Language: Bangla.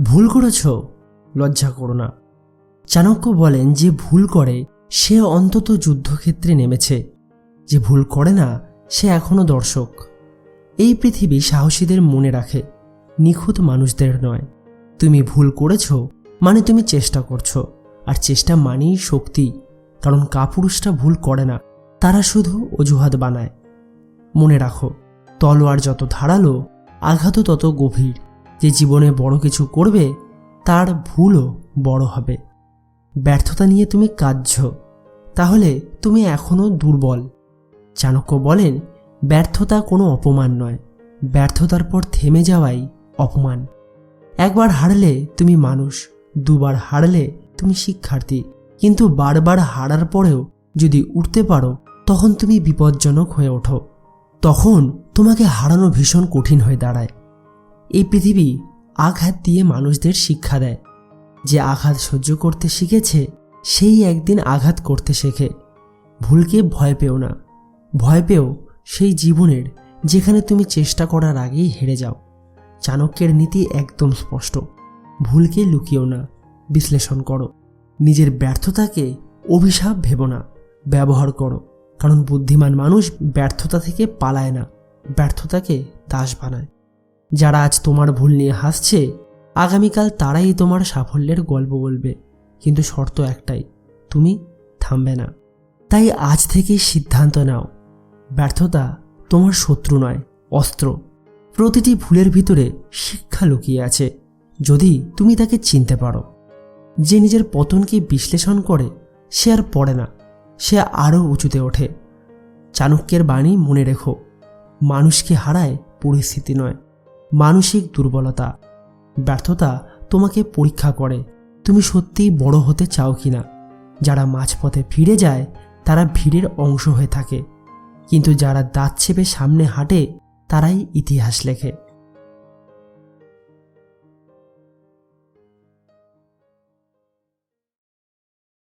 ভুল করেছ, লজ্জা করো না। চাণক্য বলেন, যে ভুল করে সে অন্তত যুদ্ধক্ষেত্রে নেমেছে, যে ভুল করে না সে এখনো দর্শক। এই পৃথিবী সাহসীদের মনে রাখে, নিখুঁত মানুষদের নয়। তুমি ভুল করেছ মানে তুমি চেষ্টা করছো, আর চেষ্টা মানেই শক্তি। কারণ কাপুরুষরা ভুল করে না, তারা শুধু অজুহাত বানায়। মনে রাখো, তলোয়ার যত ধারালো, আঘাতও তত গভীর। যে জীবনে বড় কিছু করবে তার ভুলও বড় হবে। ব্যর্থতা নিয়ে তুমি কাঁদছ, তাহলে তুমি এখনো দুর্বল। চাণক্য বলেন, ব্যর্থতা কোনো অপমান নয়, ব্যর্থতার পর থেমে যাওয়াই অপমান। একবার হারলে তুমি মানুষ, দুবার হারলে তুমি শিক্ষার্থী। কিন্তু বারবার হারার পরেও যদি উঠতে পারো, তখন তুমি বিপজ্জনক হয়ে ওঠো। তখন তোমাকে হারানো ভীষণ কঠিন হয়ে দাঁড়ায়। এই পৃথিবী আঘাত দিয়ে মানুষদের শিক্ষা দেয়। যে আঘাত সহ্য করতে শিখেছে সেই একদিন আঘাত করতে শেখে। ভুলকে ভয় পেও না, ভয় পেও সেই জীবনের যেখানে তুমি চেষ্টা করার আগেই হেরে যাও। চাণক্যের নীতি একদম স্পষ্ট, ভুলকে লুকিও না, বিশ্লেষণ করো। নিজের ব্যর্থতাকে অভিশাপ ভেবো না, ব্যবহার করো। কারণ বুদ্ধিমান মানুষ ব্যর্থতা থেকে পালায় না, ব্যর্থতাকে দাস বানায়। যারা আজ তোমার ভুল নিয়ে হাসছে, আগামীকাল তারাই তোমার সাফল্যের গল্প বলবে। কিন্তু শর্ত একটাই, তুমি থামবে না। তাই আজ থেকেই সিদ্ধান্ত নাও, ব্যর্থতা তোমার শত্রু নয়, অস্ত্র। প্রতিটি ভুলের ভিতরে শিক্ষা লুকিয়ে আছে, যদি তুমি তাকে চিনতে পারো। যে নিজের পতনকে বিশ্লেষণ করে সে আর পড়ে না, সে আরও উঁচুতে ওঠে। চাণক্যের বাণী মনে রেখো, মানুষকে হারায় পরিস্থিতি নয়, মানসিক দুর্বলতা। ব্যর্থতা তোমাকে পরীক্ষা করে তুমি সত্যিই বড় হতে চাও কিনা। যারা মাঝপথে ফিরে যায় তারা ভিড়ের অংশ হয়ে থাকে, কিন্তু যারা দাঁত চেপে সামনে হাঁটে তারাই ইতিহাস লেখে।